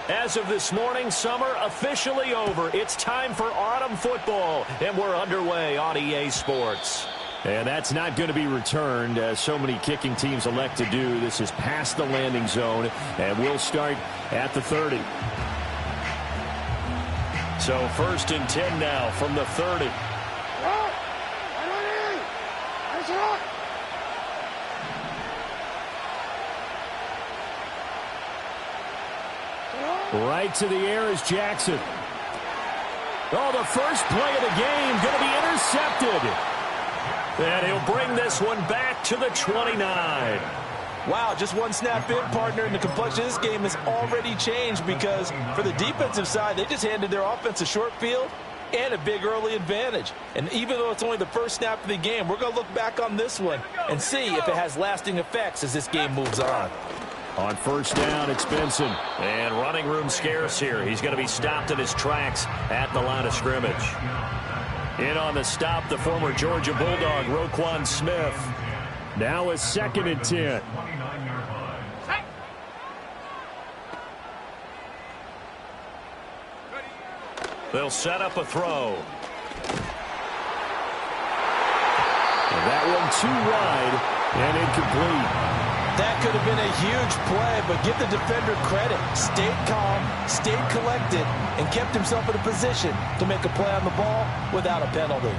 As of this morning, summer officially over. It's time for autumn football, and we're underway on EA Sports. And that's not going to be returned, as so many kicking teams elect to do. This is past the landing zone, and we'll start at the 30. So 1st and 10 now from the 30. Right to the air is Jackson. Oh, the first play of the game going to be intercepted. And he'll bring this one back to the 29. Wow, just one snap in, partner, and the complexion of this game has already changed because for the defensive side, they just handed their offense a short field and a big early advantage. And even though it's only the first snap of the game, we're going to look back on this one and see if it has lasting effects as this game moves on. On first down, it's Benson. And running room scarce here. He's going to be stopped in his tracks at the line of scrimmage. In on the stop, the former Georgia Bulldog, Roquan Smith. Now it's 2nd and 10. They'll set up a throw. And that one too wide and incomplete. That could have been a huge play, but give the defender credit. Stayed calm, stayed collected, and kept himself in a position to make a play on the ball without a penalty.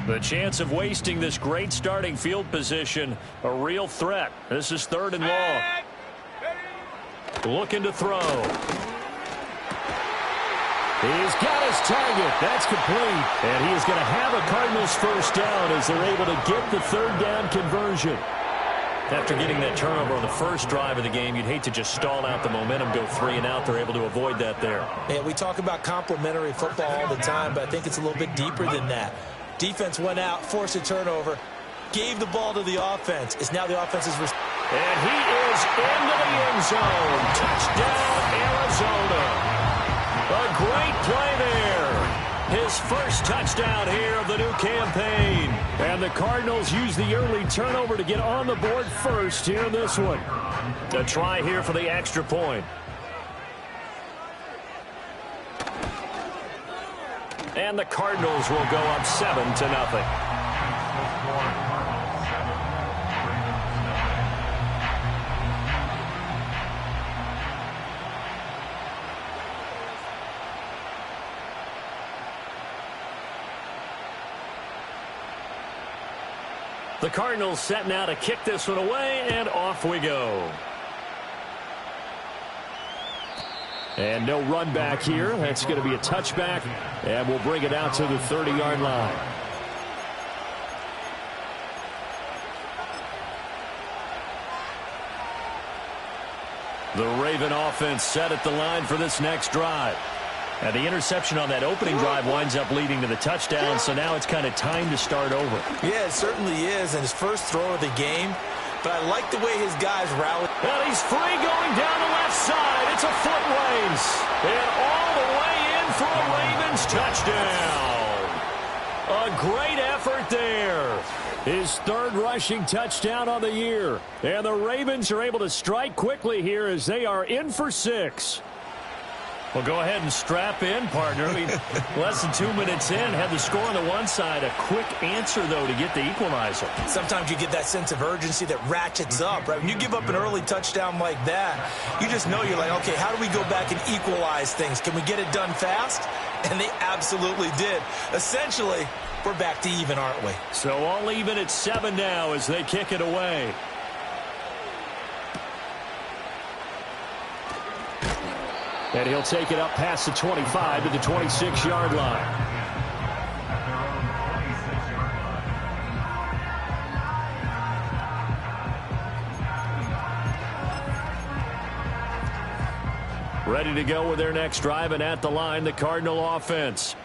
The chance of wasting this great starting field position, a real threat. This is 3rd and long. Looking to throw. He's got his target. That's complete. And he is going to have a Cardinals first down as they're able to get the 3rd down conversion. After getting that turnover on the first drive of the game, you'd hate to just stall out the momentum, go 3 and out. They're able to avoid that there. Yeah, we talk about complementary football all the time, but I think it's a little bit deeper than that. Defense went out, forced a turnover, gave the ball to the offense. It's now the offense's responsibility. And he is into the end zone. Touchdown, Arizona. A great play there. His first touchdown here of the new campaign. And the Cardinals use the early turnover to get on the board first here in this one. A try here for the extra point. And the Cardinals will go up 7-0. The Cardinals set now to kick this one away, and off we go. And no run back here. That's going to be a touchback, and we'll bring it out to the 30-yard line. The Raven offense set at the line for this next drive. And the interception on that opening drive winds up leading to the touchdown, so now it's kind of time to start over. Yeah, it certainly is, and his first throw of the game. But I like the way his guys rallied. And he's free going down the left side. It's a foot race. And all the way in for a Ravens touchdown. A great effort there. His 3rd rushing touchdown on the year. And the Ravens are able to strike quickly here as they are in for 6. Well, go ahead and strap in, partner. Less than 2 minutes in, had the score on the one side. A quick answer, though, to get the equalizer. Sometimes you get that sense of urgency that ratchets up, right? When you give up an early touchdown like that, you just know you're like, okay, how do we go back and equalize things? Can we get it done fast? And they absolutely did. Essentially, we're back to even, aren't we? So all even at 7 now as they kick it away. And he'll take it up past the 25 to the 26-yard line. Ready to go with their next drive, and at the line, the Cardinal offense.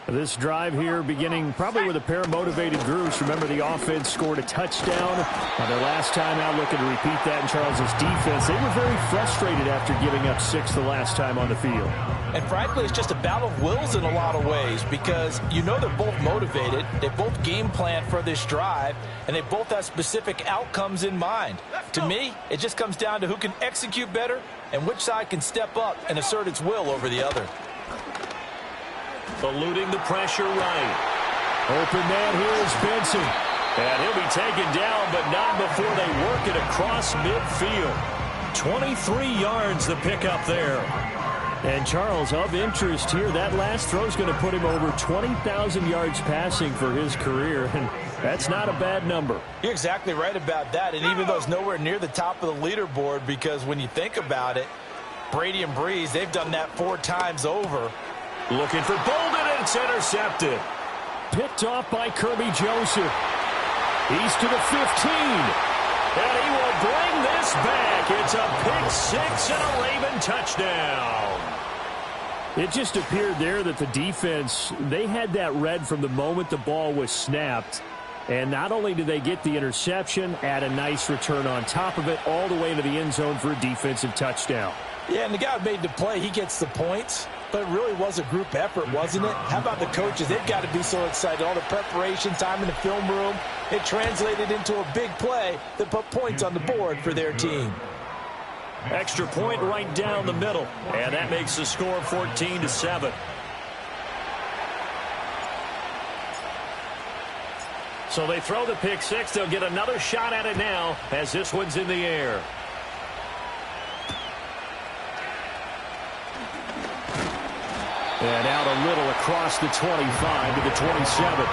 This drive here beginning probably with a pair of motivated groups. Remember, the offense scored a touchdown on their last time out, looking to repeat that in Charles' defense. They were very frustrated after giving up 6 the last time on the field. And frankly, it's just a battle of wills in a lot of ways because you know they're both motivated, they both game plan for this drive, and they both have specific outcomes in mind. To me, it just comes down to who can execute better and which side can step up and assert its will over the other. Eluding the pressure right. Open man here is Benson. And he'll be taken down, but not before they work it across midfield. 23 yards the pickup there. And Charles, of interest here, that last throw is going to put him over 20,000 yards passing for his career, and that's not a bad number. You're exactly right about that, and even though it's nowhere near the top of the leaderboard, because when you think about it, Brady and Breeze, they've done that 4 times over. Looking for Bolden, and it's intercepted. Picked off by Kirby Joseph. He's to the 15. And he will bring this back. It's a pick 6 and a Raven touchdown. It just appeared there that the defense, they had that read from the moment the ball was snapped. And not only did they get the interception, add a nice return on top of it, all the way into the end zone for a defensive touchdown. Yeah, and the guy who made the play, he gets the points. But it really was a group effort, wasn't it? How about the coaches? They've got to be so excited. All the preparation, time in the film room, it translated into a big play that put points on the board for their team. Extra point right down the middle. And that makes the score 14-7. So they throw the pick 6. They'll get another shot at it now as this one's in the air. And out a little across the 25 to the 27.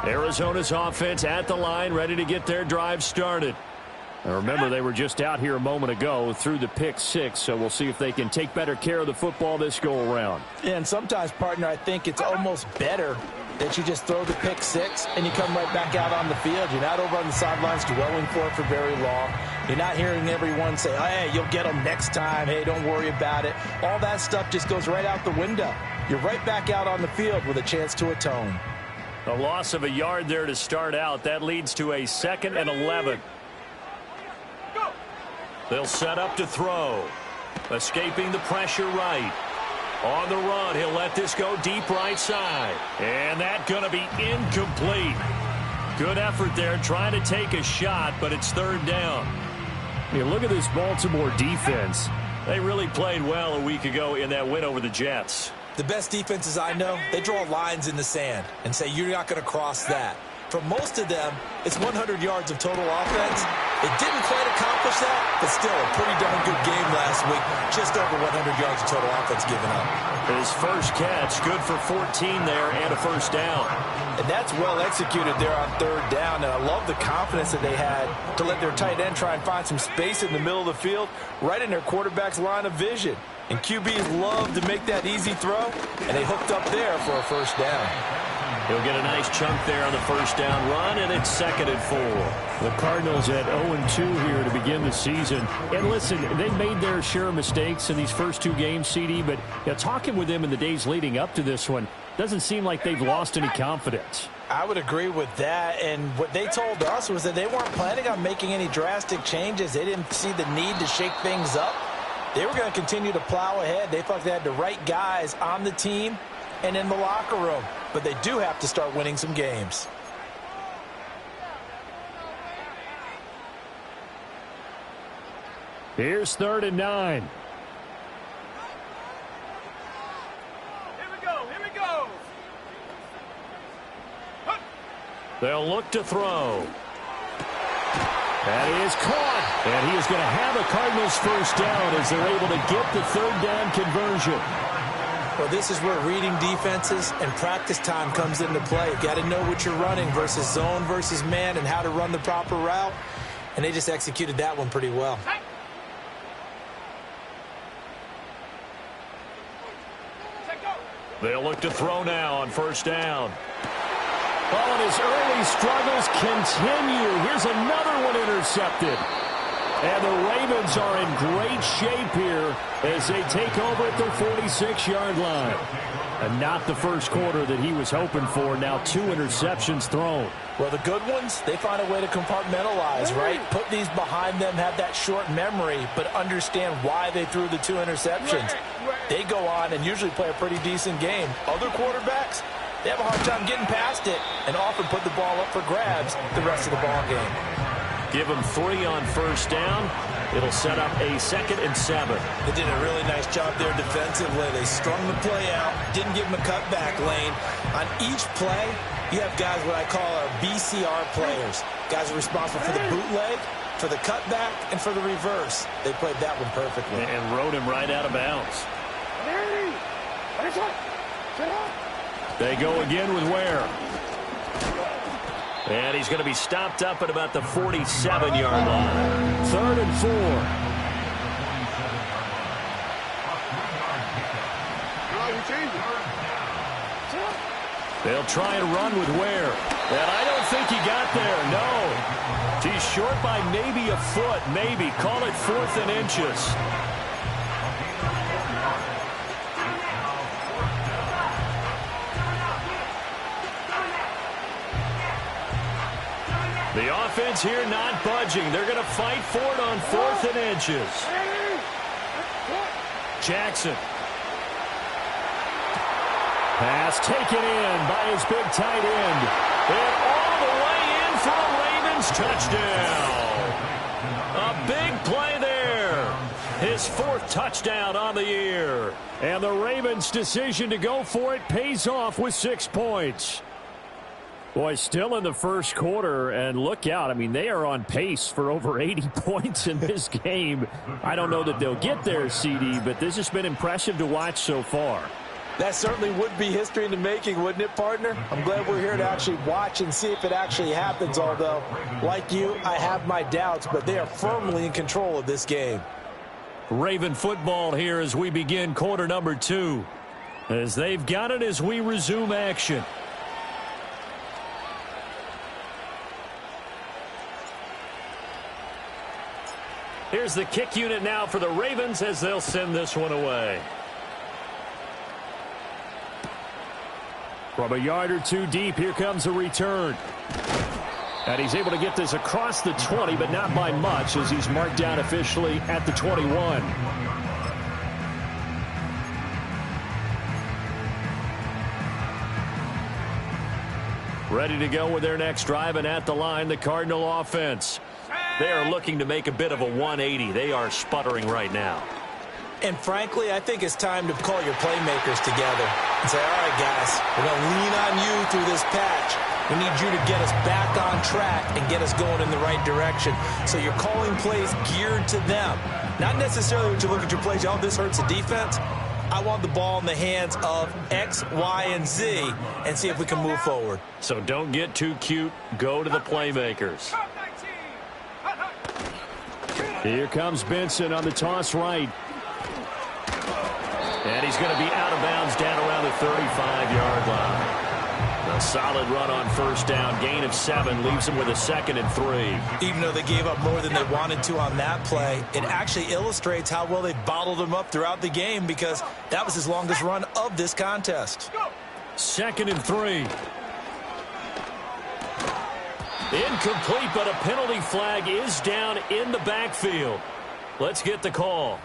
Arizona's offense at the line, ready to get their drive started. Now remember, they were just out here a moment ago through the pick 6, so we'll see if they can take better care of the football this go-around. Yeah, and sometimes, partner, I think it's almost better that you just throw the pick 6 and you come right back out on the field. You're not over on the sidelines dwelling for it for very long. You're not hearing everyone say, hey, you'll get them next time. Hey, don't worry about it. All that stuff just goes right out the window. You're right back out on the field with a chance to atone. A loss of a yard there to start out. That leads to a 2nd and 11. They'll set up to throw. Escaping the pressure right. On the run, he'll let this go deep right side. And that's going to be incomplete. Good effort there, trying to take a shot, but it's 3rd down. You look at this Baltimore defense. They really played well a week ago in that win over the Jets. The best defenses I know, they draw lines in the sand and say you're not going to cross that. For most of them, it's 100 yards of total offense. It didn't quite accomplish that, but still a pretty darn good game last week. Just over 100 yards of total offense given up. His first catch, good for 14 there and a 1st down. And that's well executed there on 3rd down. And I love the confidence that they had to let their tight end try and find some space in the middle of the field, right in their quarterback's line of vision. And QBs love to make that easy throw, and they hooked up there for a 1st down. He'll get a nice chunk there on the 1st down run, and it's 2nd and 4. The Cardinals at 0-2 here to begin the season. And listen, they made their share of mistakes in these first 2 games, CD, but talking with them in the days leading up to this one, doesn't seem like they've lost any confidence. I would agree with that, and what they told us was that they weren't planning on making any drastic changes. They didn't see the need to shake things up. They were going to continue to plow ahead. They felt they had the right guys on the team and in the locker room. But they do have to start winning some games. Here's 3rd and 9. Here we go. They'll look to throw. That is caught. And he is going to have a Cardinals 1st down as they're able to get the 3rd down conversion. Well, this is where reading defenses and practice time comes into play. You got to know what you're running versus zone versus man and how to run the proper route. And they just executed that one pretty well. They'll look to throw now on 1st down. Oh, and his early struggles continue. Here's another one intercepted. And the Ravens are in great shape here as they take over at their 46-yard line. And not the first quarter that he was hoping for. Now 2 interceptions thrown. Well, the good ones, they find a way to compartmentalize, right? Put these behind them, have that short memory, but understand why they threw the 2 interceptions. They go on and usually play a pretty decent game. Other quarterbacks, they have a hard time getting past it and often put the ball up for grabs the rest of the ball game. Give them 3 on first down. It'll set up a 2nd and 7. They did a really nice job there defensively. They strung the play out, didn't give them a cutback lane. On each play, you have guys what I call our BCR players. Guys are responsible for the bootleg, for the cutback, and for the reverse. They played that one perfectly. And rode him right out of bounds. They go again with Ware. And he's going to be stopped up at about the 47-yard line. 3rd and 4. They'll try and run with Ware. And I don't think he got there, no. He's short by maybe a foot, maybe. Call it 4th and inches. The offense here not budging. They're going to fight for it on 4th and inches. Jackson. Pass taken in by his big tight end. And all the way in for a Ravens touchdown. A big play there. His 4th touchdown on the year. And the Ravens' decision to go for it pays off with 6 points. Boy, still in the first quarter, and look out. I mean, they are on pace for over 80 points in this game. I don't know that they'll get there, CD, but this has been impressive to watch so far. That certainly would be history in the making, wouldn't it, partner? I'm glad we're here to actually watch and see if it actually happens, although, like you, I have my doubts, but they are firmly in control of this game. Raven football here as we begin quarter number 2. As they've got it as we resume action. Here's the kick unit now for the Ravens as they'll send this one away. From a yard or 2 deep, here comes a return. And he's able to get this across the 20, but not by much as he's marked down officially at the 21. Ready to go with their next drive, and at the line, the Cardinal offense. They are looking to make a bit of a 180. They are sputtering right now. And frankly, I think it's time to call your playmakers together and say, all right, guys, we're going to lean on you through this patch. We need you to get us back on track and get us going in the right direction. So you're calling plays geared to them. Not necessarily when you look at your plays, oh, this hurts the defense. I want the ball in the hands of X, Y, and Z and see if we can move forward. So don't get too cute. Go to the playmakers. Here comes Benson on the toss right. And he's going to be out of bounds down around the 35-yard line. A solid run on first down. Gain of 7 leaves him with a 2nd and 3. Even though they gave up more than they wanted to on that play, it actually illustrates how well they bottled him up throughout the game because that was his longest run of this contest. 2nd and 3. Incomplete, but a penalty flag is down in the backfield. Let's get the call.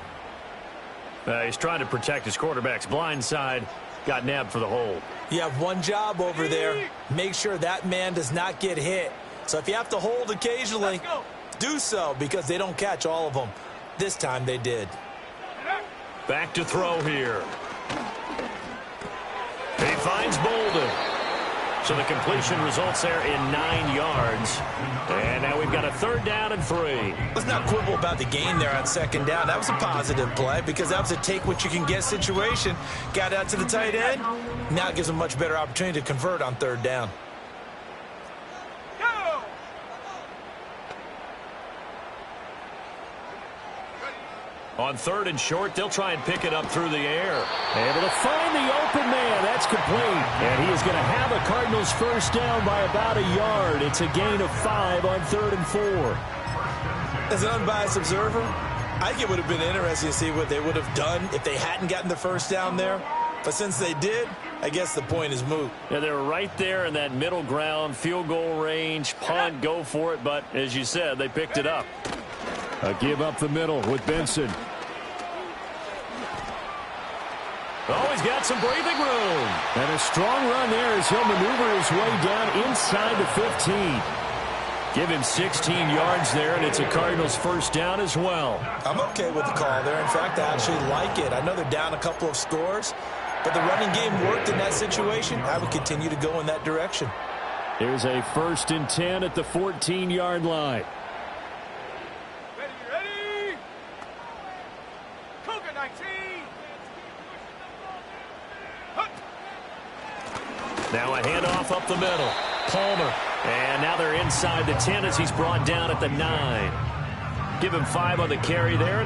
He's trying to protect his quarterback's blind side. Got nabbed for the hold. You have one job over there. Make sure that man does not get hit. So if you have to hold occasionally, do so because they don't catch all of them. This time they did. Back to throw here. He finds Bolden. So the completion results there in 9 yards. And now we've got a 3rd down and 3. Let's not quibble about the gain there on 2nd down. That was a positive play because that was a take-what-you-can-get situation. Got out to the tight end. Now it gives them a much better opportunity to convert on 3rd down. On 3rd and short, they'll try and pick it up through the air. Able to find the open man. That's complete. And he is going to have a Cardinals first down by about a yard. It's a gain of 5 on 3rd and 4. As an unbiased observer, I think it would have been interesting to see what they would have done if they hadn't gotten the first down there. But since they did, I guess the point is moot. Yeah, they're right there in that middle ground, field goal range, punt, go for it. But as you said, they picked it up. A give up the middle with Benson. Oh, he's got some breathing room. And a strong run there as he'll maneuver his way down inside the 15. Give him 16 yards there, and it's a Cardinals first down as well. I'm okay with the call there. In fact, I actually like it. I know they're down a couple of scores, but the running game worked in that situation. I would continue to go in that direction. Here's a 1st and 10 at the 14-yard line. Ready. Cougar 19. Now a handoff up the middle. Palmer. And now they're inside the 10 as he's brought down at the 9. Give him 5 on the carry there.